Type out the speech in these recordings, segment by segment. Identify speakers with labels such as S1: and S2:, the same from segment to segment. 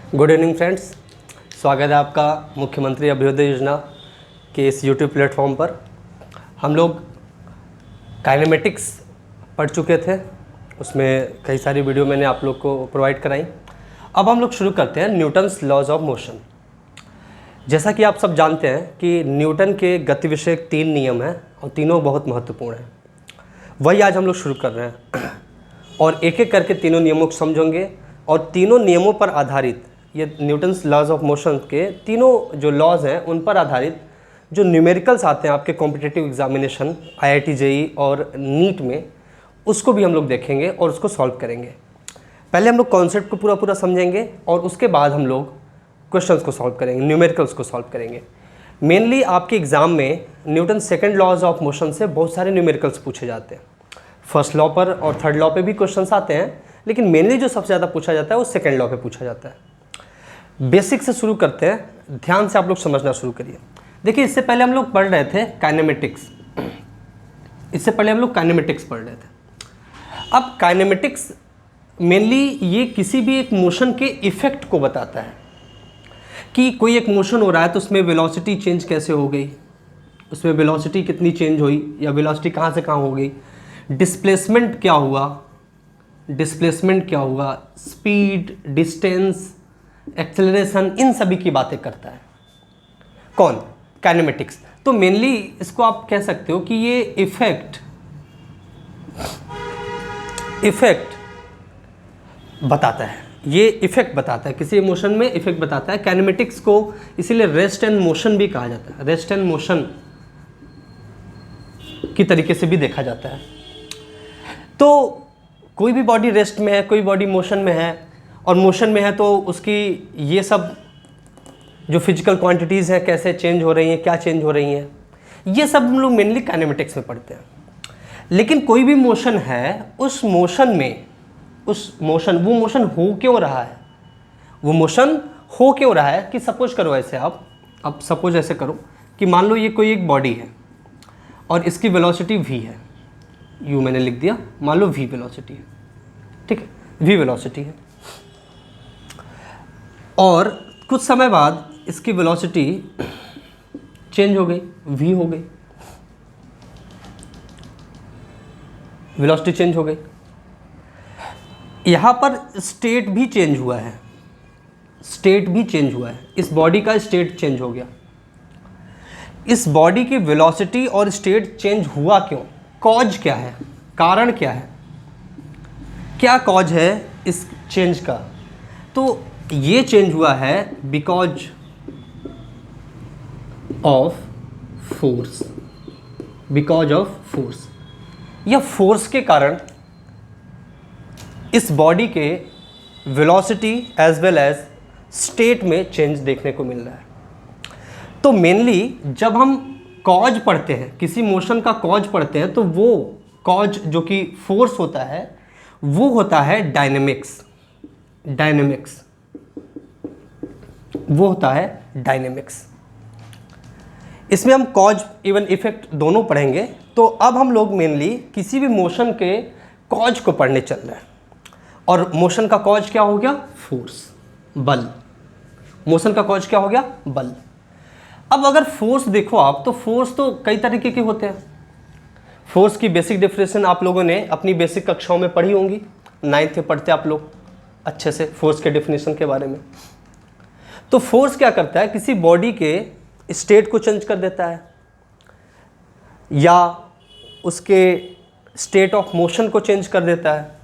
S1: Good evening friends, स्वागत है आपका मुख्यमंत्री अभ्युदय योजना के इस यूट्यूब प्लेटफॉर्म पर। हम लोग काइनेमेटिक्स पढ़ चुके थे, उसमें कई सारी वीडियो मैंने आप लोग को प्रोवाइड कराई। अब हम लोग शुरू करते हैं न्यूटन्स लॉज ऑफ मोशन। जैसा कि आप सब जानते हैं कि न्यूटन के गति विषयक 3 नियम हैं और तीनों बहुत महत्वपूर्ण हैं। वही आज हम लोग शुरू कर रहे हैं और एक एक करके तीनों नियमों को समझेंगे और तीनों नियमों पर आधारित ये न्यूटन्स लॉज ऑफ मोशन के तीनों जो लॉज हैं उन पर आधारित जो न्यूमेरिकल्स आते हैं आपके कॉम्पिटिटिव एग्जामिनेशन IIT JEE और नीट में, उसको भी हम लोग देखेंगे और उसको सॉल्व करेंगे। पहले हम लोग कॉन्सेप्ट को पूरा समझेंगे और उसके बाद हम लोग क्वेश्चंस को सॉल्व करेंगे, न्यूमेरिकल्स को सॉल्व करेंगे। मेनली आपके एग्ज़ाम में Newton second laws of motion से बहुत सारे न्यूमेरिकल्स पूछे जाते हैं। फर्स्ट लॉ पर और थर्ड लॉ पे भी क्वेश्चंस आते हैं, लेकिन मेनली जो सबसे ज़्यादा पूछा जाता है वो सेकेंड लॉ पे पूछा जाता है। बेसिक से शुरू करते हैं, ध्यान से आप लोग समझना शुरू करिए। देखिए, इससे पहले हम लोग पढ़ रहे थे काइनेमेटिक्स। इससे पहले हम लोग काइनेमेटिक्स पढ़ रहे थे। अब काइनेमेटिक्स मेनली ये किसी भी एक मोशन के इफ़ेक्ट को बताता है कि कोई एक मोशन हो रहा है तो उसमें वेलोसिटी चेंज कैसे हो गई, उसमें वेलोसिटी कितनी चेंज हुई या वेलोसिटी कहाँ से कहाँ हो गई, डिस्प्लेसमेंट क्या हुआ, स्पीड, डिस्टेंस, एक्सेलरेशन, इन सभी की बातें करता है। कौन? काइनेमेटिक्स। तो मेनली इसको आप कह सकते हो कि ये इफेक्ट बताता है। ये इफेक्ट बताता है, किसी इमोशन में इफेक्ट बताता है। काइनेमेटिक्स को इसीलिए रेस्ट एंड मोशन भी कहा जाता है। रेस्ट एंड मोशन की तरीके से भी देखा जाता है। तो कोई भी बॉडी रेस्ट में है, कोई बॉडी मोशन में है, और मोशन में है तो उसकी ये सब जो फिजिकल क्वांटिटीज़ हैं कैसे चेंज हो रही हैं, क्या चेंज हो रही हैं, ये सब हम लोग मेनली काइनेमेटिक्स में पढ़ते हैं। लेकिन कोई भी मोशन है, उस मोशन में वो मोशन हो क्यों रहा है, वो मोशन हो क्यों रहा है कि सपोज करो ऐसे, अब सपोज ऐसे करो कि मान लो ये कोई एक बॉडी है और इसकी वेलोसिटी v है। u मैंने लिख दिया, मान लो v वेलोसिटी है, ठीक है, v वेलोसिटी है, और कुछ समय बाद इसकी वेलोसिटी चेंज हो गई, v हो गई, वेलोसिटी चेंज हो गई। यहाँ पर स्टेट भी चेंज हुआ है, इस बॉडी का स्टेट चेंज हो गया। इस बॉडी की वेलोसिटी और स्टेट चेंज हुआ क्यों? कॉज क्या है, कारण क्या है, क्या कॉज है इस चेंज का? तो ये चेंज हुआ है बिकॉज ऑफ फोर्स। या फोर्स के कारण इस बॉडी के velocity as well as state में चेंज देखने को मिल रहा है। तो मेनली जब हम कॉज पढ़ते हैं, किसी मोशन का कॉज पढ़ते हैं, तो वो कॉज जो कि फोर्स होता है वो होता है डायनेमिक्स। इसमें हम कॉज इवन इफेक्ट दोनों पढ़ेंगे। तो अब हम लोग मेनली किसी भी मोशन के कॉज को पढ़ने चल रहे हैं, और मोशन का कॉज क्या हो गया? फोर्स, बल। मोशन का कॉज क्या हो गया? बल। अब अगर फोर्स देखो आप, तो फोर्स तो कई तरीके के होते हैं। फोर्स की बेसिक डेफिनेशन आप लोगों ने अपनी बेसिक कक्षाओं में पढ़ी होंगी, 9th में पढ़ते आप लोग अच्छे से फोर्स के डेफिनेशन के बारे में। तो फोर्स क्या करता है? किसी बॉडी के स्टेट को चेंज कर देता है, या उसके स्टेट ऑफ मोशन को चेंज कर देता है,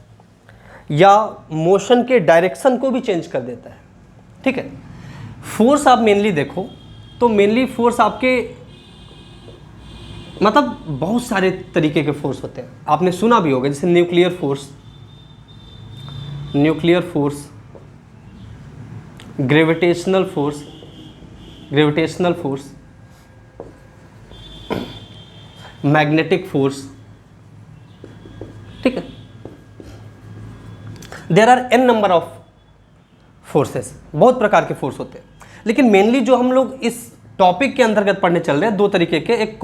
S1: या मोशन के डायरेक्शन को भी चेंज कर देता है, ठीक है। फोर्स आप मेनली देखो तो मेनली फोर्स आपके मतलब बहुत सारे तरीके के फोर्स होते हैं। आपने सुना भी होगा, जैसे nuclear force, gravitational force, magnetic force, ठीक है। There are n number of forces, बहुत प्रकार के फोर्स होते हैं। लेकिन मेनली जो हम लोग इस टॉपिक के अंतर्गत पढ़ने चल रहे हैं, 2 तरीके के, एक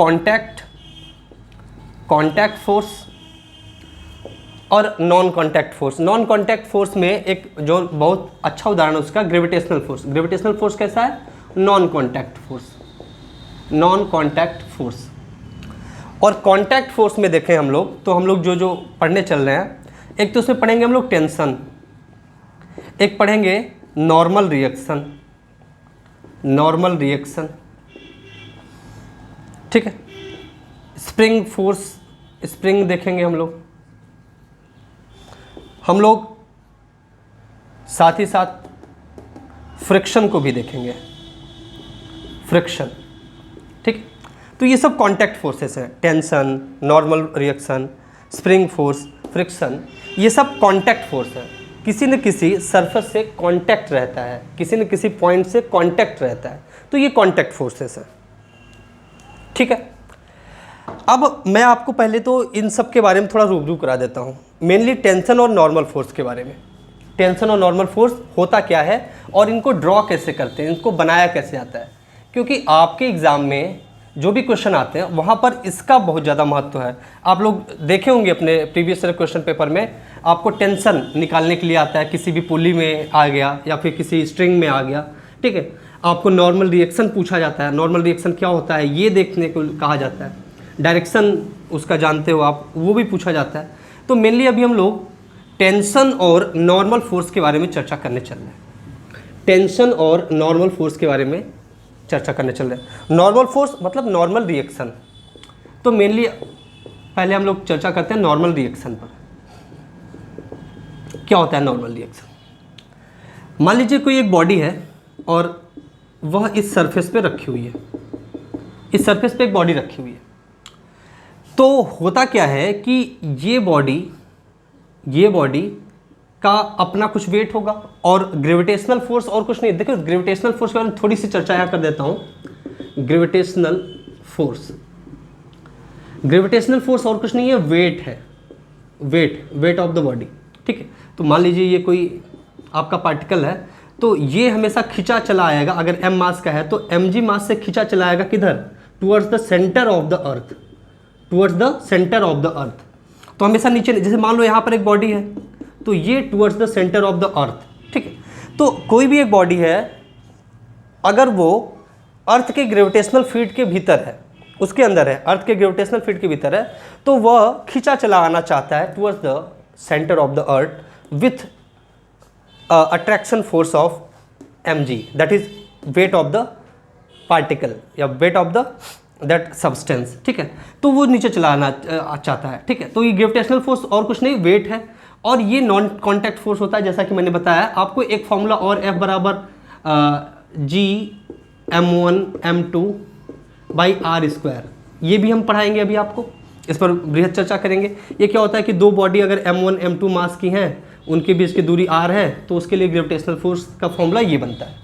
S1: कॉन्टैक्ट फोर्स और non contact force. Non contact force में एक जो बहुत अच्छा उदाहरण है उसका ग्रेविटेशनल फोर्स। ग्रेविटेशनल फोर्स कैसा है? Non contact force, non contact force. और कॉन्टैक्ट फोर्स में देखें हम लोग, तो हम लोग जो जो पढ़ने चल रहे हैं, एक तो उसमें पढ़ेंगे हम लोग टेंशन, एक पढ़ेंगे नॉर्मल रिएक्शन, नॉर्मल रिएक्शन, ठीक है। स्प्रिंग फोर्स, स्प्रिंग देखेंगे हम लोग साथ ही साथ फ्रिक्शन को भी देखेंगे, फ्रिक्शन, ठीक। तो ये सब कांटेक्ट फोर्सेस हैं, tension, normal reaction, spring force, friction, ये सब कांटेक्ट फोर्स है। किसी न किसी सरफेस से कांटेक्ट रहता है, किसी न किसी पॉइंट से कांटेक्ट रहता है, तो ये कांटेक्ट फोर्सेस है, ठीक है। अब मैं आपको पहले तो इन सब के बारे में थोड़ा रूबरू करा देता हूँ, मेनली टेंशन और नॉर्मल फोर्स के बारे में। टेंशन और नॉर्मल फोर्स होता क्या है और इनको ड्रॉ कैसे करते हैं, इनको बनाया कैसे जाता है, क्योंकि आपके एग्ज़ाम में जो भी क्वेश्चन आते हैं वहाँ पर इसका बहुत ज़्यादा महत्व है। आप लोग देखे होंगे अपने प्रीवियस ईयर क्वेश्चन पेपर में, आपको टेंशन निकालने के लिए आता है, किसी भी पुली में आ गया या फिर किसी स्ट्रिंग में आ गया, ठीक है। आपको नॉर्मल रिएक्शन पूछा जाता है, नॉर्मल रिएक्शन क्या होता है ये देखने को कहा जाता है, डायरेक्शन उसका जानते हो आप, वो भी पूछा जाता है। तो मेनली अभी हम लोग टेंशन और नॉर्मल फोर्स के बारे में चर्चा करने चल रहे हैं। टेंशन और नॉर्मल फोर्स के बारे में चर्चा करने चल रहे हैं। नॉर्मल फोर्स मतलब नॉर्मल रिएक्शन। तो मेनली पहले हम लोग चर्चा करते हैं नॉर्मल रिएक्शन पर। क्या होता है नॉर्मल रिएक्शन? मान लीजिए कोई एक बॉडी है और वह इस सरफेस पे रखी हुई है, इस सरफेस पे एक बॉडी रखी हुई है। तो होता क्या है कि ये बॉडी का अपना कुछ वेट होगा और ग्रेविटेशनल फोर्स और कुछ नहीं। देखो ग्रेविटेशनल फोर्स के बारे में थोड़ी सी चर्चा यहाँ कर देता हूँ। ग्रेविटेशनल फोर्स, ग्रेविटेशनल फोर्स और कुछ नहीं है, वेट है, वेट ऑफ द बॉडी, ठीक है। तो मान लीजिए ये कोई आपका पार्टिकल है, तो ये हमेशा खिंचा चला आएगा। अगर m मास का है तो mg मास से खिंचा चला आएगा किधर? Towards the centre of the earth, towards the centre of the अर्थ। तो हमेशा नीचे, जैसे मान लो यहाँ पर एक बॉडी है तो ये towards the centre of the अर्थ, ठीक है। तो कोई भी एक बॉडी है, अगर वो अर्थ के ग्रेविटेशनल फील्ड के भीतर है, उसके अंदर है, अर्थ के ग्रेविटेशनल फील्ड के भीतर है, तो वह खींचा चला आना चाहता है towards the centre of the earth with attraction force of mg, that is weight of the particle या weight of the that substance, ठीक है। तो वो नीचे चला आना चाहता है, ठीक है। तो ये ग्रेविटेशनल फोर्स और कुछ नहीं, वेट है। और ये नॉन कॉन्टैक्ट फोर्स होता है, जैसा कि मैंने बताया आपको एक फॉर्मूला और, F बराबर G m1 m2 by r square, ये भी हम पढ़ाएंगे अभी आपको, इस पर बृहद चर्चा करेंगे। ये क्या होता है कि दो बॉडी अगर m1 m2 मास की हैं, उनके बीच की दूरी r है, तो उसके लिए ग्रेविटेशनल फोर्स का फॉर्मूला ये बनता है।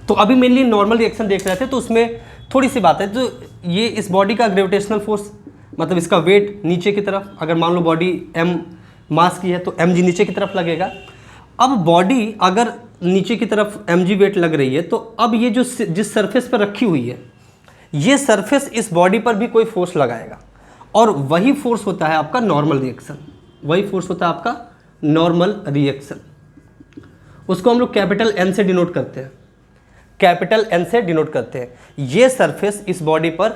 S1: तो अभी मेनली नॉर्मल रिएक्शन देख रहे थे, तो उसमें थोड़ी सी बात है। तो ये इस बॉडी का ग्रेविटेशनल फोर्स मतलब इसका वेट नीचे की तरफ, अगर मान लो बॉडी m मास की है तो mg नीचे की तरफ लगेगा। अब बॉडी अगर नीचे की तरफ mg वेट लग रही है, तो अब ये जो जिस सरफेस पर रखी हुई है, ये सरफेस इस बॉडी पर भी कोई फोर्स लगाएगा, और वही फोर्स होता है आपका नॉर्मल रिएक्शन, वही फोर्स होता है आपका नॉर्मल रिएक्शन। उसको हम लोग कैपिटल N से डिनोट करते हैं, कैपिटल N से डिनोट करते हैं। ये सरफेस इस बॉडी पर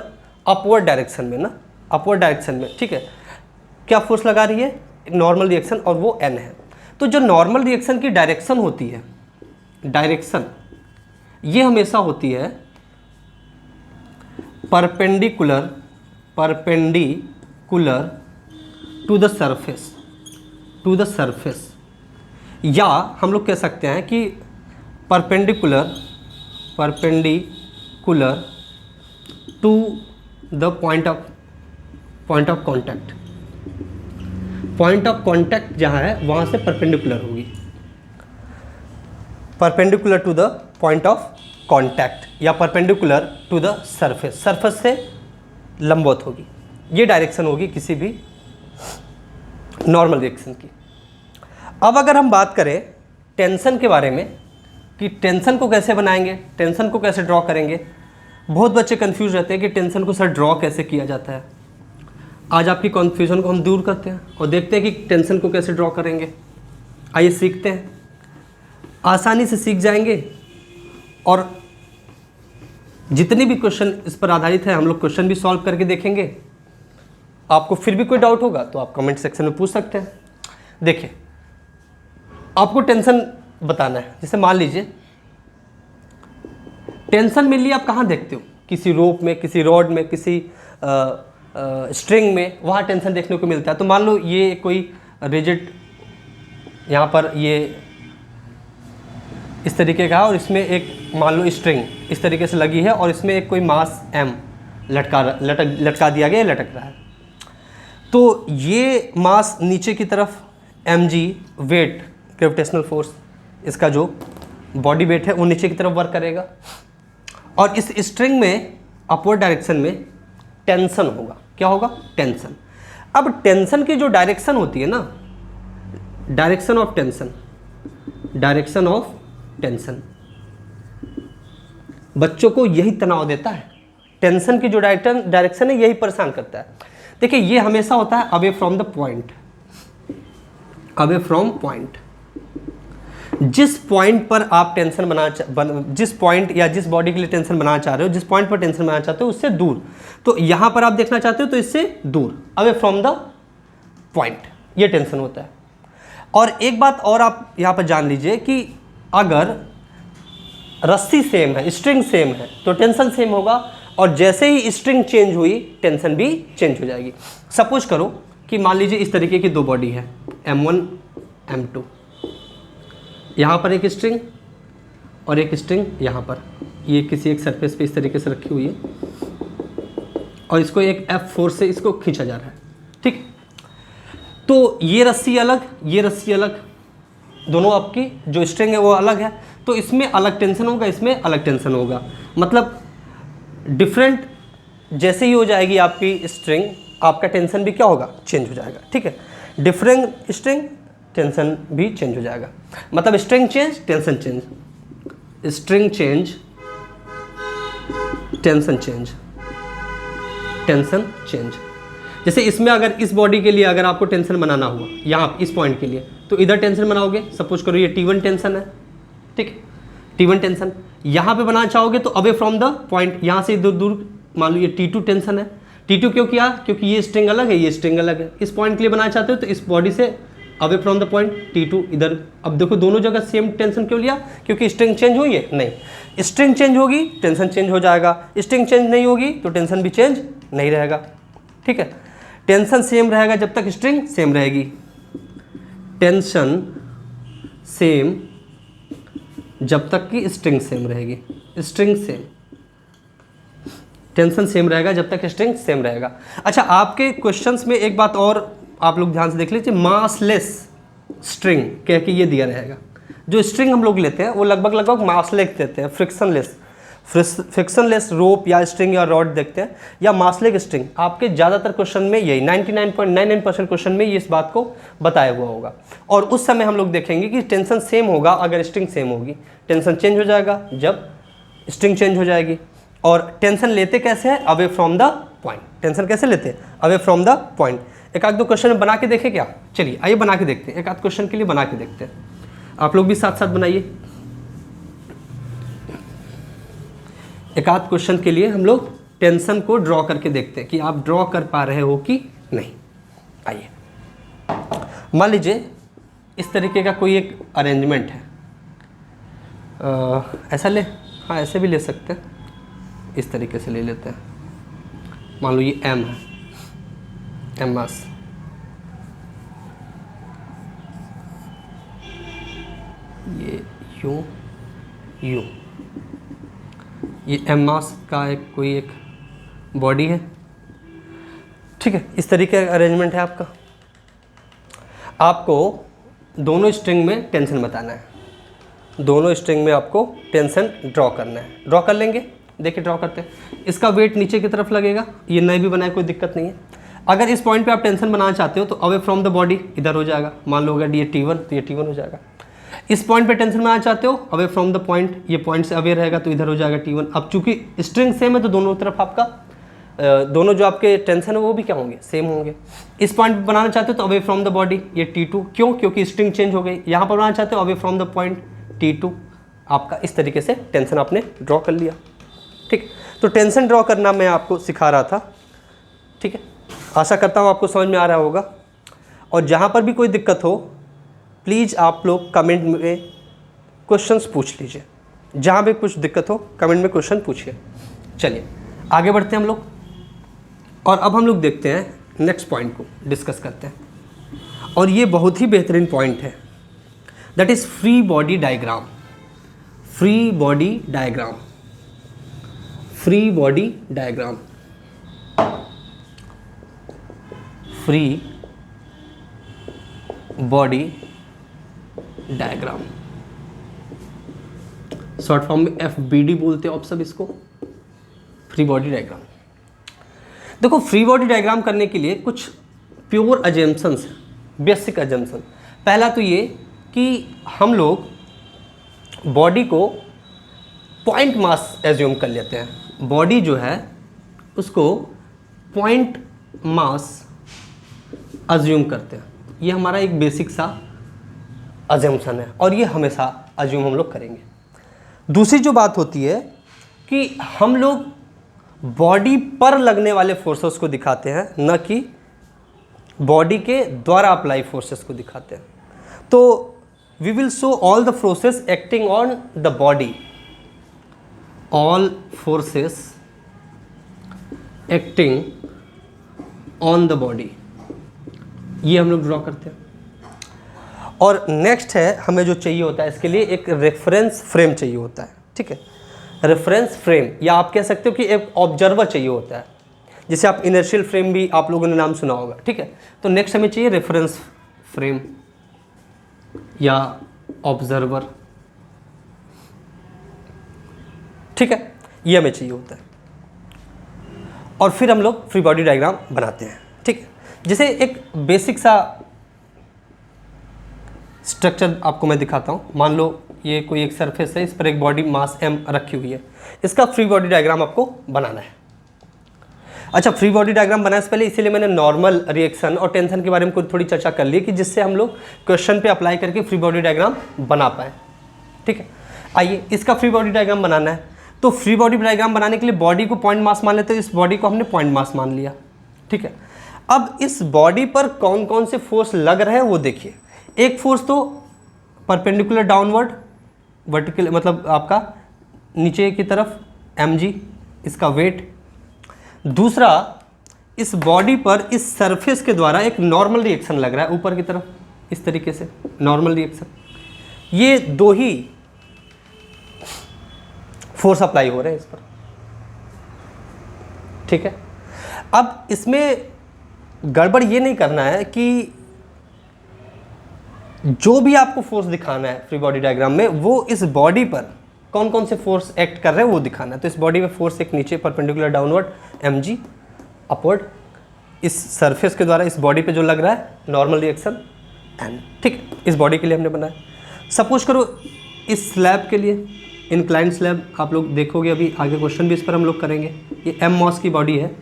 S1: अपवर्ड डायरेक्शन में ना, अपवर्ड डायरेक्शन में, ठीक है, क्या फोर्स लगा रही है? नॉर्मल रिएक्शन, और वो N है। तो जो नॉर्मल रिएक्शन की डायरेक्शन होती है, डायरेक्शन ये हमेशा होती है perpendicular to the surface, to the surface, या हम लोग कह सकते हैं कि perpendicular to the point of contact. Point of contact जहाँ है वहाँ से परपेंडिकुलर होगी, perpendicular to the point of contact, या perpendicular to the surface, surface से लंबवत होगी। ये डायरेक्शन होगी किसी भी नॉर्मल रिएक्शन की। अब अगर हम बात करें टेंशन के बारे में कि टेंशन को कैसे बनाएंगे, टेंशन को कैसे ड्रॉ करेंगे, बहुत बच्चे कंफ्यूज रहते हैं कि टेंशन को सर ड्रॉ कैसे किया जाता है। आज आपकी कन्फ्यूजन को हम दूर करते हैं और देखते हैं कि टेंशन को कैसे ड्रॉ करेंगे। आइए सीखते हैं, आसानी से सीख जाएंगे। और जितने भी क्वेश्चन इस पर आधारित है हम लोग क्वेश्चन भी सॉल्व करके देखेंगे। आपको फिर भी कोई डाउट होगा तो आप कमेंट सेक्शन में पूछ सकते हैं। देखिए, आपको टेंशन बताना है। जैसे मान लीजिए टेंशन मेनली आप कहाँ देखते हो, किसी रोप में, किसी रॉड में, किसी स्ट्रिंग में, वहाँ टेंशन देखने को मिलता है। तो मान लो ये कोई रिजिड यहाँ पर ये इस तरीके का है और इसमें एक मान लो स्ट्रिंग इस तरीके से लगी है और इसमें एक कोई मास m लटका दिया गया, लटक रहा है। तो ये मास नीचे की तरफ mg वेट, ग्रेविटेशनल फोर्स, इसका जो बॉडी वेट है वो नीचे की तरफ वर्क करेगा और इस स्ट्रिंग में अपवर्ड डायरेक्शन में टेंशन होगा। क्या होगा? टेंशन। अब टेंशन की जो डायरेक्शन होती है ना, direction of tension, direction of tension, बच्चों को यही तनाव देता है। टेंशन की जो डायरेक्शन है यही परेशान करता है। देखिए, ये हमेशा होता है away from the point, away from point. जिस पॉइंट पर आप टेंशन जिस पॉइंट या जिस बॉडी के लिए टेंशन बनाना चाह रहे हो, जिस पॉइंट पर टेंशन बनाना चाहते हो उससे दूर। तो यहां पर आप देखना चाहते हो तो इससे दूर, अवे फ्रॉम द पॉइंट, ये टेंशन होता है। और एक बात और आप यहां पर जान लीजिए कि अगर रस्सी सेम है, स्ट्रिंग सेम है तो टेंशन सेम होगा और जैसे ही स्ट्रिंग चेंज हुई टेंशन भी चेंज हो जाएगी। सपोज करो कि मान लीजिए इस तरीके की दो बॉडी है, m1 m2, यहाँ पर एक स्ट्रिंग और एक स्ट्रिंग यहाँ पर, ये किसी एक सरफेस पे इस तरीके से रखी हुई है और इसको एक F फोर्स से इसको खींचा जा रहा है। ठीक, तो ये रस्सी अलग, ये रस्सी अलग, दोनों आपकी जो स्ट्रिंग है वो अलग है, तो इसमें अलग टेंशन होगा, इसमें अलग टेंशन होगा। मतलब डिफरेंट जैसे ही हो जाएगी आपकी स्ट्रिंग, आपका टेंशन भी क्या होगा? चेंज हो जाएगा। ठीक है, डिफरेंट स्ट्रिंग, टेंशन भी चेंज हो जाएगा। मतलब string change, tension change, string change, tension change, tension change. जैसे इसमें अगर इस बॉडी के लिए अगर आपको टेंशन बनाना हुआ यहाँ इस पॉइंट के लिए, तो इधर टेंशन बनाओगे। सपोज करो ये T1 टेंशन है, ठीक है, T1 टेंशन यहाँ पे बनाना चाहोगे तो अवे फ्रॉम द पॉइंट, यहाँ से दूर दूर, मान लो ये T2 टेंशन है। T2 क्यों किया? क्योंकि ये स्ट्रिंग अलग है, ये स्ट्रिंग अलग है। इस पॉइंट के लिए बनाना चाहते हो तो इस बॉडी से away from the point T2 इधर। अब देखो दोनों जगह सेम टेंशन क्यों लिया? क्योंकि स्ट्रिंग चेंज हुई है? नहीं, स्ट्रिंग चेंज होगी टेंशन चेंज हो जाएगा, स्ट्रिंग चेंज नहीं होगी तो टेंशन भी चेंज नहीं रहेगा। ठीक है, टेंशन सेम रहेगा जब तक स्ट्रिंग सेम रहेगी, टेंशन सेम जब तक कि स्ट्रिंग सेम रहेगी, स्ट्रिंग सेम, टेंशन सेम रहेगा जब तक स्ट्रिंग सेम रहेगा। अच्छा, आपके क्वेश्चंस में एक बात और आप लोग ध्यान से देख लीजिए, मासलेस स्ट्रिंग कह के ये दिया रहेगा। जो स्ट्रिंग हम लोग लेते हैं वो लगभग मासलेस देते हैं, फ्रिक्शनलेस रोप या स्ट्रिंग या रॉड देखते हैं, या मासलेस स्ट्रिंग। आपके ज़्यादातर क्वेश्चन में यही 99.99% क्वेश्चन में ये इस बात को बताया हुआ होगा। और उस समय हम लोग देखेंगे कि टेंशन सेम होगा अगर स्ट्रिंग सेम होगी, टेंशन चेंज हो जाएगा जब स्ट्रिंग चेंज हो जाएगी। और टेंशन लेते कैसे हैं? Away from the point. Tension कैसे लेते हैं? Away from the point. एक आध दो क्वेश्चन बना के देखें क्या? चलिए आइए बना के देखते हैं, एक आध क्वेश्चन के लिए बना के देखते हैं। आप लोग भी साथ साथ बनाइए। एक आध क्वेश्चन के लिए हम लोग टेंशन को ड्रॉ करके देखते हैं कि आप ड्रॉ कर पा रहे हो कि नहीं। आइए, मान लीजिए इस तरीके का कोई एक अरेंजमेंट है, ऐसा ले, हाँ ऐसे भी ले सकते हैं, इस तरीके से ले लेते हैं। मान लो ये M है, M मास, ये U, ये M मास का एक कोई एक बॉडी है। ठीक है, इस तरीके का अरेंजमेंट है आपका। आपको दोनों स्ट्रिंग में टेंशन बताना है, दोनों स्ट्रिंग में आपको टेंशन ड्रॉ करना है। ड्रॉ कर लेंगे, देखिए ड्रॉ करते हैं। इसका वेट नीचे की तरफ लगेगा, ये नहीं भी बनाए कोई दिक्कत नहीं है। अगर इस पॉइंट पे आप टेंशन बनाना चाहते हो तो अवे फ्रॉम द बॉडी इधर हो जाएगा। मान लो अगर ये T1 तो ये T1 हो जाएगा। इस पॉइंट पे टेंशन बनाना चाहते हो अवे फ्रॉम द पॉइंट, ये पॉइंट से अवे रहेगा तो इधर हो जाएगा T1। अब चूंकि स्ट्रिंग सेम है तो दोनों तरफ आपका दोनों जो आपके टेंशन है वो भी क्या होंगे, सेम होंगे। इस पॉइंट बनाना चाहते हो तो अवे फ्रॉम द बॉडी, ये T2, क्यों, क्योंकि स्ट्रिंग चेंज हो गई। यहाँ पर बनाना चाहते हो away from the point T2, आपका इस तरीके से टेंशन आपने ड्रॉ कर लिया। ठीक, तो टेंशन ड्रॉ करना मैं आपको सिखा रहा था। ठीक है, आशा करता हूँ आपको समझ में आ रहा होगा। और जहाँ पर भी कोई दिक्कत हो प्लीज़ आप लोग कमेंट में क्वेश्चंस पूछ लीजिए, जहाँ भी कुछ दिक्कत हो कमेंट में क्वेश्चन पूछिए। चलिए आगे बढ़ते हैं हम लोग, और अब हम लोग देखते हैं नेक्स्ट पॉइंट को डिस्कस करते हैं। और ये बहुत ही बेहतरीन पॉइंट है, that is free body diagram. Free body diagram, free body diagram, free body diagram, short form में FBD बोलते हो आप सब इसको, फ्री बॉडी डायग्राम। देखो फ्री बॉडी डायग्राम करने के लिए कुछ प्योर अजम्पशंस, बेसिक अजम्पशन। पहला तो ये कि हम लोग बॉडी को पॉइंट मास एज्यूम कर लेते हैं। बॉडी जो है उसको पॉइंट मास अज्यूम करते हैं, ये हमारा एक बेसिक सा अजम्पशन है और ये हमेशा अज्यूम हम लोग करेंगे। दूसरी जो बात होती है कि हम लोग बॉडी पर लगने वाले फोर्सेस को दिखाते हैं, न कि बॉडी के द्वारा अप्लाई फोर्सेस को दिखाते हैं। तो we will show all the forces acting on the body, all forces acting on the body, ये हम लोग ड्रॉ करते हैं। और नेक्स्ट है, हमें जो चाहिए होता है इसके लिए एक रेफरेंस फ्रेम चाहिए होता है। ठीक है, रेफरेंस फ्रेम, या आप कह सकते हो कि एक ऑब्जर्वर चाहिए होता है, जिसे आप इनर्शियल फ्रेम भी आप लोगों ने नाम सुना होगा। ठीक है, तो नेक्स्ट हमें चाहिए रेफरेंस फ्रेम या ऑब्जर्वर। ठीक है, ये हमें चाहिए होता है। और फिर हम लोग फ्री बॉडी डायग्राम बनाते हैं। ठीक है, जैसे एक बेसिक सा स्ट्रक्चर आपको मैं दिखाता हूँ। मान लो ये कोई एक सरफेस है, इस पर एक बॉडी मास m रखी हुई है, इसका फ्री बॉडी डायग्राम आपको बनाना है। अच्छा, फ्री बॉडी डायग्राम बनाने से पहले इसीलिए मैंने नॉर्मल रिएक्शन और टेंशन के बारे में कुछ थोड़ी चर्चा कर ली, कि जिससे हम लोग क्वेश्चन पे अप्लाई करके फ्री बॉडी डायग्राम बना पाए। ठीक है, आइए इसका फ्री बॉडी डायग्राम बनाना है। तो फ्री बॉडी डायग्राम बनाने के लिए बॉडी को पॉइंट मास मान लेते हैं, इस बॉडी को हमने पॉइंट मास मान लिया। ठीक है, अब इस बॉडी पर कौन कौन से फोर्स लग रहे हैं वो देखिए। एक फोर्स तो परपेंडिकुलर डाउनवर्ड वर्टिकल, मतलब आपका नीचे की तरफ mg, इसका वेट। दूसरा, इस बॉडी पर इस सरफेस के द्वारा एक नॉर्मल रिएक्शन लग रहा है ऊपर की तरफ, इस तरीके से नॉर्मल रिएक्शन। ये दो ही फोर्स अप्लाई हो रहे हैं इस पर। ठीक है, अब इसमें गड़बड़ ये नहीं करना है कि जो भी आपको फोर्स दिखाना है फ्री बॉडी डायग्राम में, वो इस बॉडी पर कौन कौन से फोर्स एक्ट कर रहे हैं वो दिखाना है। तो इस बॉडी में फोर्स एक नीचे परपेंडिकुलर डाउनवर्ड mg, अपवर्ड इस सरफेस के द्वारा इस बॉडी पे जो लग रहा है नॉर्मल रिएक्शन n। ठीक, इस बॉडी के लिए हमने बनाया। सपोज करो इस स्लैब के लिए, इंक्लाइंड स्लैब, आप लोग देखोगे अभी आगे क्वेश्चन भी इस पर हम लोग करेंगे। ये m मॉस की बॉडी है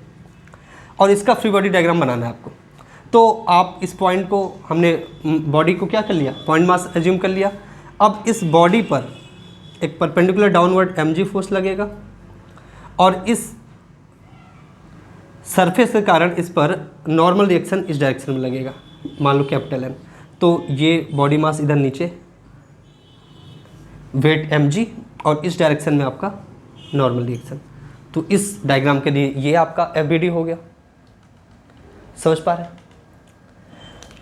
S1: और इसका फ्री बॉडी डायग्राम बनाना है आपको। तो आप इस पॉइंट को, हमने बॉडी को क्या कर लिया, पॉइंट मास एज्यूम कर लिया। अब इस बॉडी पर एक परपेंडिकुलर डाउनवर्ड mg फोर्स लगेगा और इस सरफेस के कारण इस पर नॉर्मल रिएक्शन इस डायरेक्शन में लगेगा, मान लो कैपिटल M। तो ये बॉडी मास इधर नीचे, वेट mg, और इस डायरेक्शन में आपका नॉर्मल रिएक्शन। तो इस डायग्राम के लिए ये आपका FBD हो गया। समझ पा रहे हैं?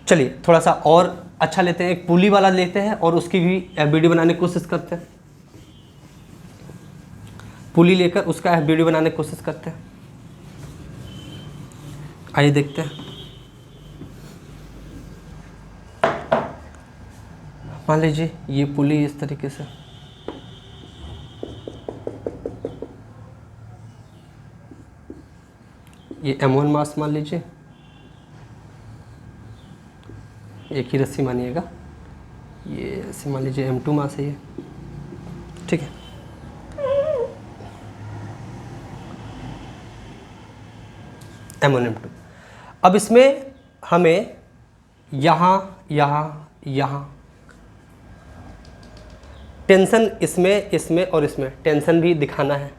S1: चलिए थोड़ा सा और अच्छा लेते हैं, एक पुली वाला लेते हैं और उसकी भी FBD बनाने की कोशिश करते हैं। पुली लेकर उसका FBD बनाने की कोशिश करते हैं। आइए देखते हैं। मान लीजिए ये पुली इस तरीके से, ये M1 मास मान लीजिए, एक ही रस्सी मानिएगा, ये ऐसे मान लीजिए M2 मास है ये। ठीक है, M1 M2। अब इसमें हमें यहाँ यहाँ यहाँ टेंशन इसमें इसमें और इसमें टेंशन भी दिखाना है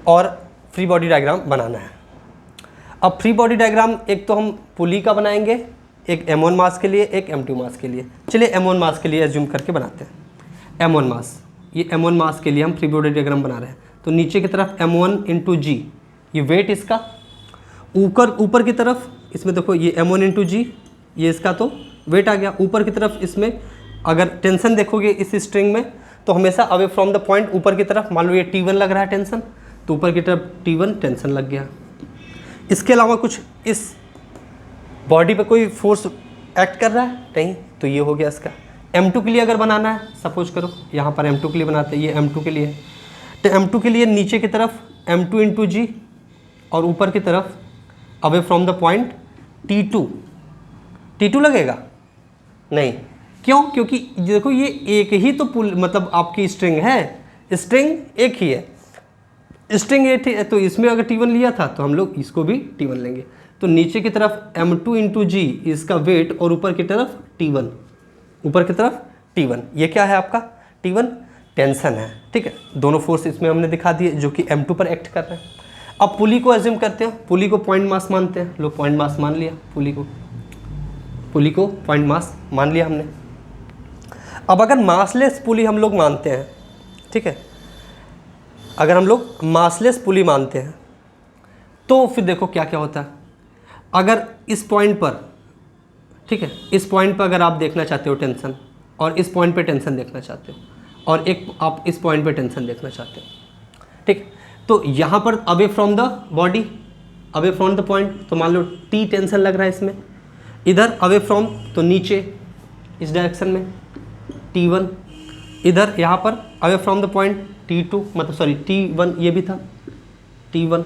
S1: और फ्री बॉडी डायग्राम बनाना है। अब फ्री बॉडी डायग्राम एक तो हम पुली का बनाएंगे, एक M1 मास के लिए, एक M2 मास के लिए। चलिए M1 मास के लिए एज्यूम करके बनाते हैं। M1 मास, ये M1 मास के लिए हम फ्री बॉडी डायग्राम बना रहे हैं। तो नीचे की तरफ M1 × G, ये वेट इसका, ऊपर की तरफ इसमें देखो ये M1 × G, ये इसका तो वेट आ गया। ऊपर की तरफ इसमें अगर टेंशन देखोगे इस स्ट्रिंग में तो हमेशा अवे फ्रॉम द पॉइंट ऊपर की तरफ, मान लो ये T1 लग रहा है टेंशन, तो ऊपर की तरफ T1 टेंशन लग गया। इसके अलावा कुछ इस बॉडी पे कोई फोर्स एक्ट कर रहा है नहीं, तो ये हो गया इसका। M2 के लिए अगर बनाना है, सपोज करो यहाँ पर M2 के लिए बनाते हैं, ये M2 के लिए है, तो M2 के लिए नीचे की तरफ M2 × G और ऊपर की तरफ away from the point T2 लगेगा नहीं, क्यों? क्योंकि देखो ये एक ही तो मतलब आपकी स्ट्रिंग है, स्ट्रिंग एक ही है, स्ट्रिंग एक है, तो इसमें अगर T1 लिया था तो हम लोग इसको भी T1 लेंगे। तो नीचे की तरफ M2 × G इसका वेट और ऊपर की तरफ T1, ऊपर की तरफ T1, ये क्या है आपका T1 टेंशन है, ठीक है। दोनों फोर्स इसमें हमने दिखा दिए जो कि M2 पर एक्ट कर रहे हैं। अब पुली को एज्यूम करते हैं, पुली को पॉइंट मास मानते हैं, लोग पॉइंट मास मान लिया, पुली को पॉइंट मास मान लिया हमने। अब अगर मासलेस पुली हम लोग मानते हैं, ठीक है, अगर हम लोग मासलेस पुली मानते हैं तो फिर देखो क्या क्या होता है। अगर इस पॉइंट पर, ठीक है, इस पॉइंट पर अगर आप देखना चाहते हो टेंशन और इस पॉइंट पे टेंशन देखना चाहते हो और एक आप इस पॉइंट पे टेंशन देखना चाहते हो, ठीक, तो यहाँ पर away from the body, away from the point, तो मान लो T टेंशन लग रहा है इसमें, इधर अवे फ्रॉम तो नीचे इस डायरेक्शन में T1, इधर यहाँ पर away from the point T2, मतलब सॉरी T1, ये भी था T1।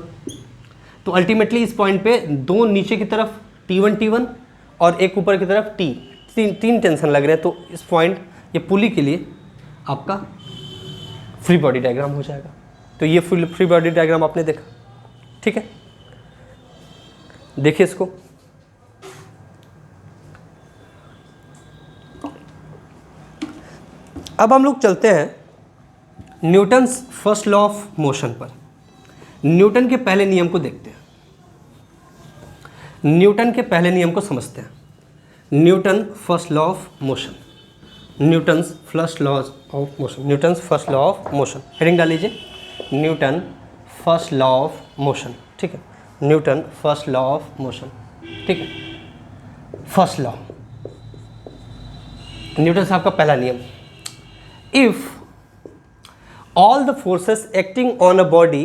S1: तो अल्टीमेटली इस पॉइंट पे दो नीचे की तरफ T1 और एक ऊपर की तरफ T, तीन टेंशन लग रहे हैं। तो इस पॉइंट, ये पुली के लिए आपका फ्री बॉडी डायग्राम हो जाएगा। तो ये फ्री बॉडी डायग्राम आपने देखा, ठीक है, देखिए इसको। अब हम लोग चलते हैं Newton's first law of motion पर। न्यूटन के पहले नियम को देखते हैं, न्यूटन के पहले नियम को समझते हैं। Newton first law of motion, Newton's first law of motion, Newton's first law of motion, heading डाल लीजिए, Newton first law of motion, ठीक है, Newton first law of motion, ठीक है। फर्स्ट लॉ, न्यूटन साहब का पहला नियम, if all the forces acting on a body,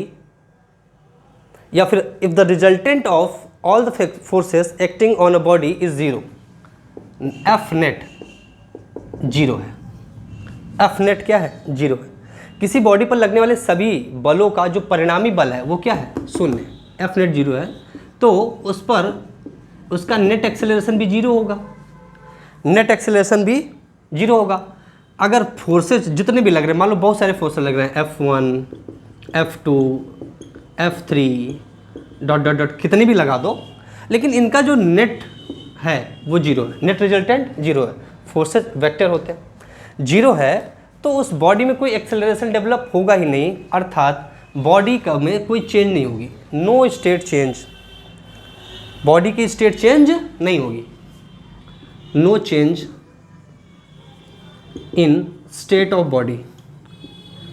S1: या फिर if the resultant of all the forces acting on a body is zero, F net zero है। F net क्या है? जीरो है। किसी बॉडी पर लगने वाले सभी बलों का जो परिणामी बल है वो क्या है? शून्य। F net जीरो है तो उस पर उसका नेट एक्सेलरेशन भी जीरो होगा, नेट एक्सेलरेशन भी जीरो होगा। अगर फोर्सेस जितने भी लग रहे हैं, मान लो बहुत सारे फोर्सेस लग रहे हैं, F1 F2 F3 dot dot dot कितनी भी लगा दो, लेकिन इनका जो नेट है वो जीरो है, नेट रिजल्टेंट जीरो है। फोर्सेस वेक्टर होते हैं, जीरो है तो उस बॉडी में कोई एक्सेलरेशन डेवलप होगा ही नहीं, अर्थात बॉडी का में कोई चेंज नहीं होगी, नो स्टेट चेंज, बॉडी की स्टेट चेंज नहीं होगी, no change in state of body,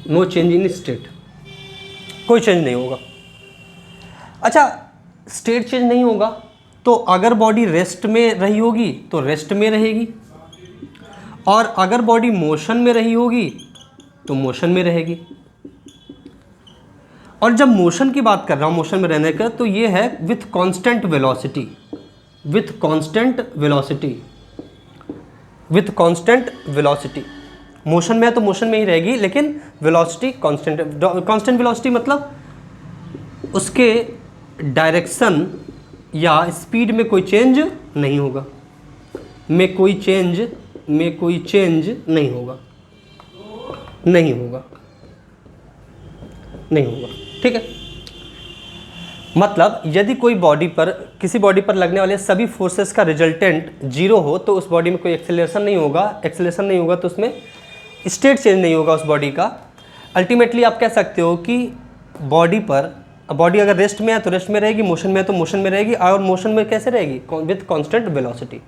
S1: no change in state, कोई चेंज नहीं होगा। अच्छा, स्टेट चेंज नहीं होगा तो अगर बॉडी रेस्ट में रही होगी तो रेस्ट में रहेगी, और अगर बॉडी मोशन में रही होगी तो मोशन में रहेगी। और जब मोशन की बात कर रहा हूँ, मोशन में रहने का, तो ये है with constant velocity, with constant velocity, with constant velocity. Motion में है तो मोशन में ही रहेगी, लेकिन वेलोसिटी कांस्टेंट, कांस्टेंट वेलोसिटी मतलब उसके डायरेक्शन या स्पीड में कोई चेंज नहीं होगा, में कोई चेंज नहीं होगा, नहीं होगा, नहीं होगा, ठीक है। मतलब यदि कोई बॉडी पर, किसी बॉडी पर लगने वाले सभी फोर्सेस का रिजल्टेंट जीरो हो तो उस बॉडी में कोई एक्सेलरेशन नहीं होगा। एक्सेलरेशन नहीं होगा तो उसमें स्टेट चेंज नहीं होगा उस बॉडी का। अल्टीमेटली आप कह सकते हो कि बॉडी अगर रेस्ट में है तो रेस्ट में रहेगी, मोशन में है तो मोशन में रहेगी, और मोशन में कैसे रहेगी? With constant velocity.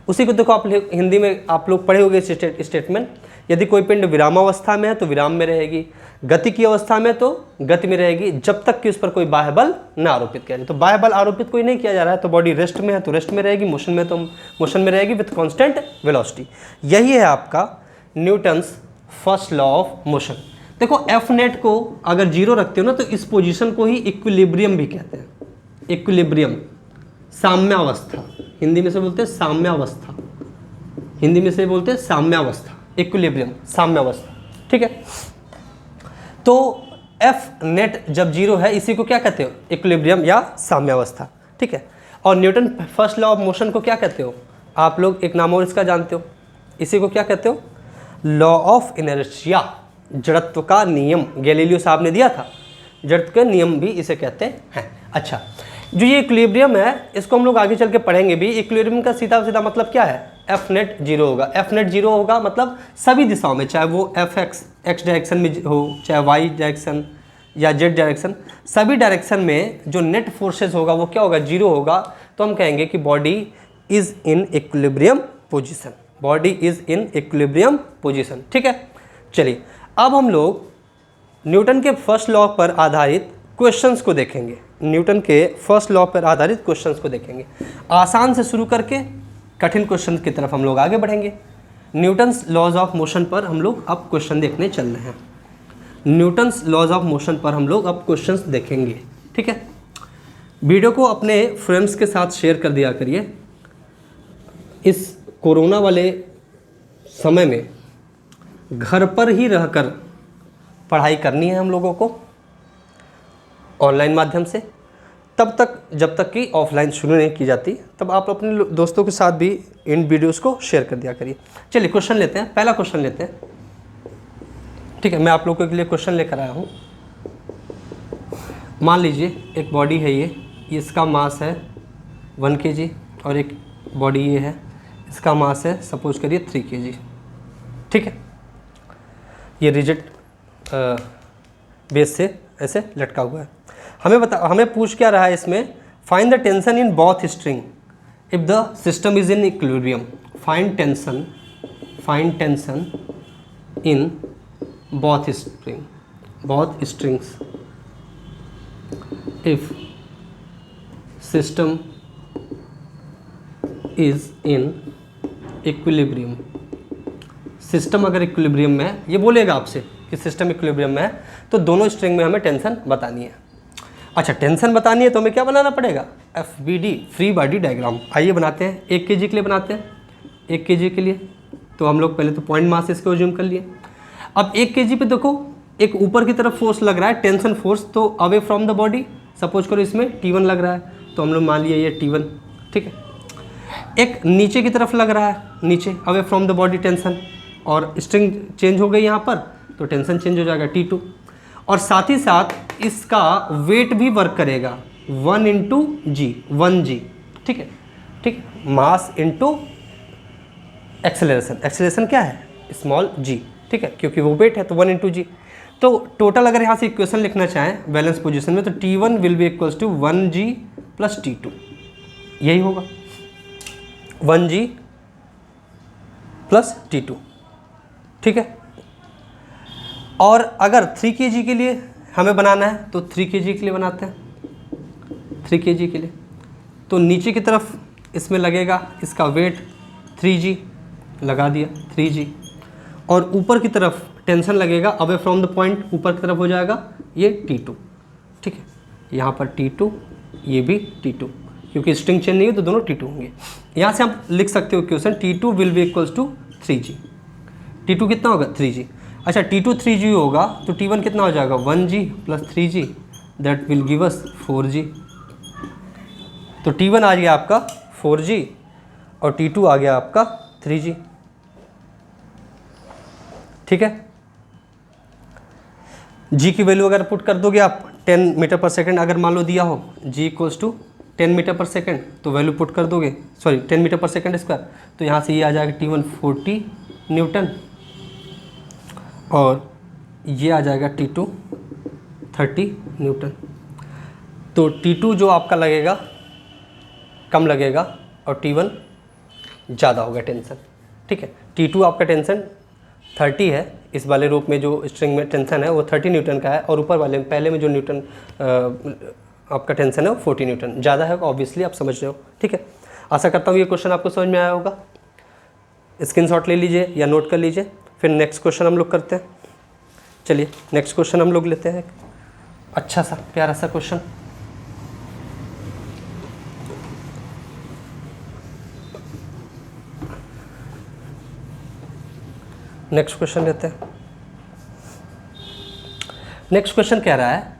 S1: उसी को देखो आप हिंदी में आप लोग पढ़े होंगे स्टेटमेंट, यदि कोई पिंड विरामावस्था में है तो विराम में रहेगी, गति की अवस्था में तो गति में रहेगी, जब तक कि उस पर कोई बाह्य बल न आरोपित किया जाए। तो बाह्य बल आरोपित कोई नहीं किया जा रहा है तो बॉडी रेस्ट में है तो रेस्ट में रहेगी, मोशन में तो मोशन में रहेगी विथ कांस्टेंट वेलोसिटी। यही है आपका Newton's first law of motion. देखो एफ नेट को अगर जीरो रखते हो ना तो इस पोजीशन को ही इक्विलिब्रियम भी कहते हैं। इक्विलिब्रियम, साम्यावस्था, हिंदी में से बोलते हैं साम्यावस्था, हिंदी में से बोलते हैं साम्यावस्था, इक्विलिब्रियम, साम्यावस्था। ठीक है, तो एफ नेट जब जीरो है इसी को क्या कहते हो? इक्विलिब्रियम या साम्यावस्था। ठीक है, और Newton first law of motion को क्या कहते हो? आप लोग एक नाम और इसका जानते हो, इसी को क्या कहते हो? लॉ ऑफ इनर्शिया, जड़त्व का नियम। गैलीलियो साहब ने दिया था, जड़त्व का नियम भी इसे कहते हैं। अच्छा, जो ये इक्विलिब्रियम है इसको हम लोग आगे चल के पढ़ेंगे भी। इक्विलिब्रियम का सीधा सीधा मतलब क्या है? एफ नेट जीरो होगा। एफ नेट जीरो होगा मतलब सभी दिशाओं में, चाहे वो एफ एक्स डायरेक्शन में हो, चाहे वाई डायरेक्शन या जेड डायरेक्शन, सभी डायरेक्शन में जो नेट फोर्सेस होगा वो क्या होगा? जीरो होगा। तो हम कहेंगे कि body is in equilibrium position, body is in equilibrium position. ठीक है, चलिए अब हम लोग न्यूटन के फर्स्ट लॉ पर आधारित क्वेश्चंस को देखेंगे। न्यूटन के फर्स्ट लॉ पर आधारित क्वेश्चंस को देखेंगे, आसान से शुरू करके कठिन क्वेश्चन की तरफ हम लोग आगे बढ़ेंगे। न्यूटन्स लॉज ऑफ मोशन पर हम लोग अब क्वेश्चन देखने चल रहे हैं। न्यूटन्स लॉज ऑफ मोशन पर हम लोग अब क्वेश्चंस देखेंगे। ठीक है, वीडियो को अपने फ्रेंड्स के साथ शेयर कर दिया करिए। इस कोरोना वाले समय में घर पर ही रहकर पढ़ाई करनी है हम लोगों को ऑनलाइन माध्यम से, तब तक जब तक कि ऑफलाइन शुरू नहीं की जाती, तब आप अपने दोस्तों के साथ भी इन वीडियोस को शेयर कर दिया करिए। चलिए क्वेश्चन लेते हैं, पहला क्वेश्चन लेते हैं। ठीक है, मैं आप लोगों के लिए क्वेश्चन लेकर आया हूँ। मान लीजिए एक बॉडी है, ये इसका मास है 1 kg, और एक बॉडी ये है, इसका मास है सपोज करिए 3 kg। ठीक है, ये रिजिड बेस से ऐसे लटका हुआ है। हमें पूछ क्या रहा है इसमें? Find the tension in both string if the system is in equilibrium. Find tension in both strings if system is in equilibrium. System अगर इक्विलिब्रियम में है, ये बोलेगा आपसे कि सिस्टम इक्विलिब्रियम में है, तो दोनों स्ट्रिंग में हमें टेंशन बतानी है। अच्छा, टेंशन बतानी है तो हमें क्या बनाना पड़ेगा? FBD, free body diagram. आइए बनाते हैं। 1 kg के लिए बनाते हैं। 1 kg के लिए तो हम लोग पहले तो पॉइंट मास इसको ज्यूम कर लिए। अब 1 kg पे देखो एक ऊपर की तरफ फोर्स लग रहा है, टेंशन फोर्स, तो away from the body. Suppose करो इसमें T1 लग रहा है, तो हम लोग मान लिए ये T1। ठीक है, एक नीचे की तरफ लग रहा है, नीचे away from the body tension, और स्ट्रिंग चेंज हो गई यहाँ पर तो टेंशन चेंज हो जाएगा T2, और साथ ही साथ इसका वेट भी वर्क करेगा 1 × G, 1G। ठीक है, ठीक, मास इंटू एक्सेलरेशन। एक्सेलरेशन क्या है? Small g। ठीक है, क्योंकि वो वेट है तो 1 × G। तो टोटल अगर यहाँ से इक्वेशन लिखना चाहें बैलेंस पोजीशन में तो T1 will be equals to 1G + T2, यही होगा 1G + T2। ठीक है, और अगर 3 kg के लिए हमें बनाना है तो 3 kg के लिए बनाते हैं। 3 kg के लिए तो नीचे की तरफ इसमें लगेगा इसका वेट 3G, लगा दिया 3G, और ऊपर की तरफ टेंशन लगेगा अवे फ्रॉम द पॉइंट, ऊपर की तरफ हो जाएगा ये T2। ठीक है, यहाँ पर T2, ये भी T2, क्योंकि स्ट्रिंग चेंज नहीं है तो दोनों T2 होंगे। यहाँ से आप लिख सकते हो question T2 will be equals to 3G। T2 कितना होगा? 3G। अच्छा, T2 3G होगा तो T1 कितना हो जाएगा? 1G + 3G, that will give us 4G। तो T1 आ गया आपका 4G और T2 आ गया आपका 3G। ठीक है, G की वैल्यू अगर पुट कर दोगे आप 10 मीटर पर सेकेंड अगर मान लो दिया हो g इक्वल्स टू 10 मीटर पर सेकेंड, तो वैल्यू पुट कर दोगे, सॉरी 10 मीटर पर सेकेंड स्क्वायर, तो यहाँ से ये आ जाएगा T1 40 न्यूटन और ये आ जाएगा T2 30 न्यूटन। तो T2 जो आपका लगेगा कम लगेगा और T1 ज़्यादा होगा टेंशन, ठीक है। T2 आपका टेंशन 30 है, इस वाले रूप में जो स्ट्रिंग में टेंशन है वो 30 न्यूटन का है, और ऊपर वाले में पहले में जो न्यूटन आपका टेंशन है वो 40 न्यूटन ज़्यादा है, ऑब्वियसली आप समझ रहे हो, ठीक है। आशा करता हूँ ये क्वेश्चन आपको समझ में आया होगा। स्क्रीनशॉट ले लीजिए या नोट कर लीजिए, फिर नेक्स्ट क्वेश्चन हम लोग करते हैं। चलिए नेक्स्ट क्वेश्चन हम लोग लेते हैं, अच्छा सा प्यारा सा क्वेश्चन। नेक्स्ट क्वेश्चन लेते हैं। नेक्स्ट क्वेश्चन कह रहा है,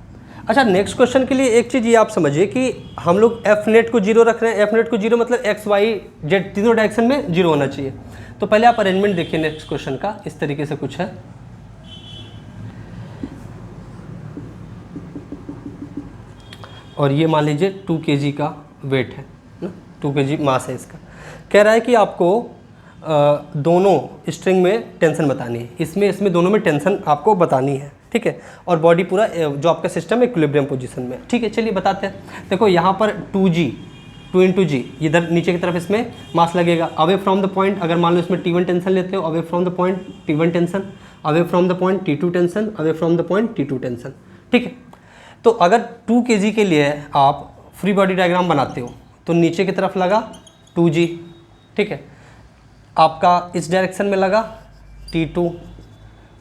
S1: अच्छा नेक्स्ट क्वेश्चन के लिए एक चीज़ ये आप समझिए कि हम लोग एफ नेट को जीरो रख रहे हैं। एफ नेट को जीरो मतलब एक्स वाई जेड तीनों डायरेक्शन में जीरो होना चाहिए। तो पहले आप अरेंजमेंट देखिए नेक्स्ट क्वेश्चन का, इस तरीके से कुछ है। और ये मान लीजिए 2 kg का वेट है ना, 2 kg मास है इसका। कह रहा है कि आपको दोनों स्ट्रिंग में टेंशन बतानी है, इसमें दोनों में टेंशन आपको बतानी है, ठीक है। और बॉडी पूरा जो आपका सिस्टम है इक्विलिब्रियम पोजीशन में, ठीक है। चलिए बताते हैं। देखो यहाँ पर 2 इंटू जी, इधर नीचे की तरफ इसमें मास लगेगा। अवे फ्रॉम द पॉइंट, अगर मान लो इसमें T1 टेंशन लेते हो, away from the point T1 tension, away from the point T2 tension, away from the point T2 tension, ठीक है। तो अगर 2 kg के लिए आप फ्री बॉडी डायग्राम बनाते हो तो नीचे की तरफ लगा 2G, ठीक है। आपका इस डायरेक्शन में लगा T2,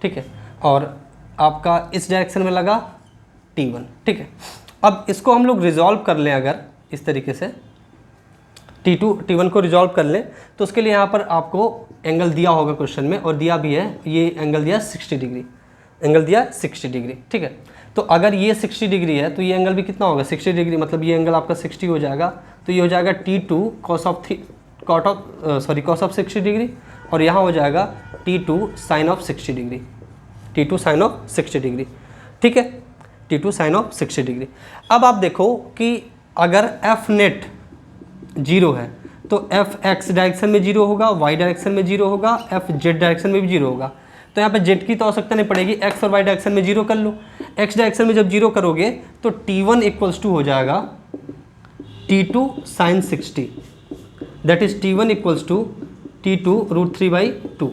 S1: ठीक है, और आपका इस डायरेक्शन में लगा T1, ठीक है। अब इसको हम लोग रिजॉल्व कर लें, अगर इस तरीके से T1 को रिजॉल्व कर लें, तो उसके लिए यहाँ पर आपको एंगल दिया होगा क्वेश्चन में, और दिया भी है, ये एंगल दिया 60 डिग्री, एंगल दिया 60 डिग्री, ठीक है। तो अगर ये 60 डिग्री है तो ये एंगल भी कितना होगा 60 डिग्री, मतलब ये एंगल आपका 60 हो जाएगा। तो ये हो जाएगा T2 cos ऑफ 60 डिग्री, और यहाँ हो जाएगा T2 sine of 60 degree, T2 sine of 60 degree, ठीक है, T2 साइन ऑफ 60 डिग्री। अब आप देखो कि अगर एफ नेट जीरो है तो एफ एक्स डायरेक्शन में जीरो होगा, वाई डायरेक्शन में जीरो होगा, एफ जेड डायरेक्शन में भी जीरो होगा। तो यहाँ पे जेड की तो आवश्यकता नहीं पड़ेगी, एक्स और वाई डायरेक्शन में जीरो कर लो। एक्स डायरेक्शन में जब जीरो करोगे तो T1 इक्वल्स टू हो जाएगा T2 sine 60, that is T1 equals to T2 √3/2।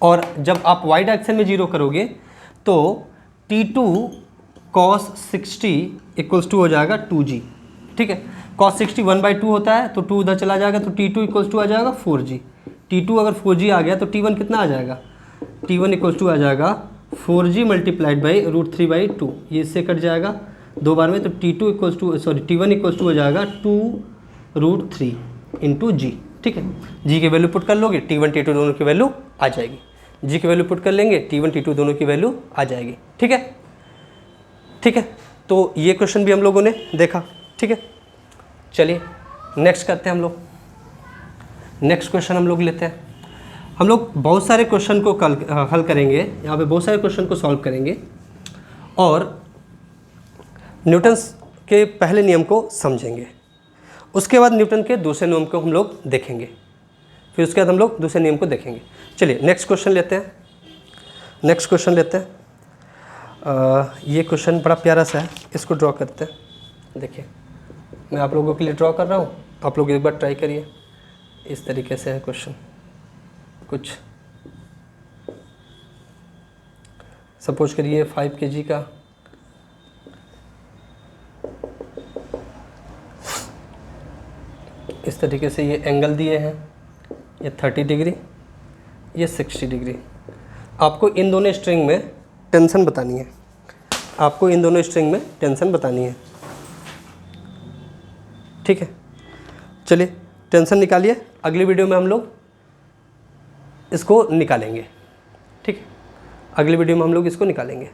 S1: और जब आप वाई डायरेक्शन में जीरो करोगे तो T2 cos 60 इक्वल्स टू हो जाएगा 2G, ठीक है। cos 60 1/2 होता है, तो 2 उधर चला जाएगा, तो T2 इक्वल्स टू आ जाएगा 4G। T2 अगर 4G आ गया तो T1 कितना आ जाएगा, T1 इक्वल्स टू आ जाएगा 4G मल्टीप्लाइड बाई √3/2, ये इससे कट जाएगा 2 बार में, तो T1 इक्वल्स टू हो जाएगा 2√3 इंटू जी, ठीक है। जी की वैल्यू पुट कर लोगे, T1 T2 दोनों की वैल्यू आ जाएगी। जी की वैल्यू पुट कर लेंगे, T1 T2 दोनों की वैल्यू आ जाएगी, ठीक है, ठीक है। तो ये क्वेश्चन भी हम लोगों ने देखा, ठीक है। चलिए नेक्स्ट करते हैं हम लोग। नेक्स्ट क्वेश्चन हम लोग लेते हैं। हम लोग बहुत सारे क्वेश्चन को हल करेंगे, यहाँ पे बहुत सारे क्वेश्चन को सॉल्व करेंगे और न्यूटन्स के पहले नियम को समझेंगे। उसके बाद न्यूटन के दूसरे नियम को हम लोग देखेंगे, फिर उसके बाद हम लोग दूसरे नियम को देखेंगे। चलिए नेक्स्ट क्वेश्चन लेते हैं। नेक्स्ट क्वेश्चन लेते हैं। ये क्वेश्चन बड़ा प्यारा सा है, इसको ड्रॉ करते हैं। देखिए मैं आप लोगों के लिए ड्रॉ कर रहा हूँ, आप लोग एक बार ट्राई करिए। इस तरीके से है क्वेश्चन कुछ, सपोज करिए 5 kg का इस तरीके से ये एंगल दिए हैं, ये 30 डिग्री, ये 60 डिग्री। आपको इन दोनों स्ट्रिंग में टेंशन बतानी है, आपको इन दोनों स्ट्रिंग में टेंशन बतानी है, ठीक है। चलिए टेंशन निकालिए, अगली वीडियो में हम लोग इसको निकालेंगे, ठीक है। अगली वीडियो में हम लोग इसको निकालेंगे।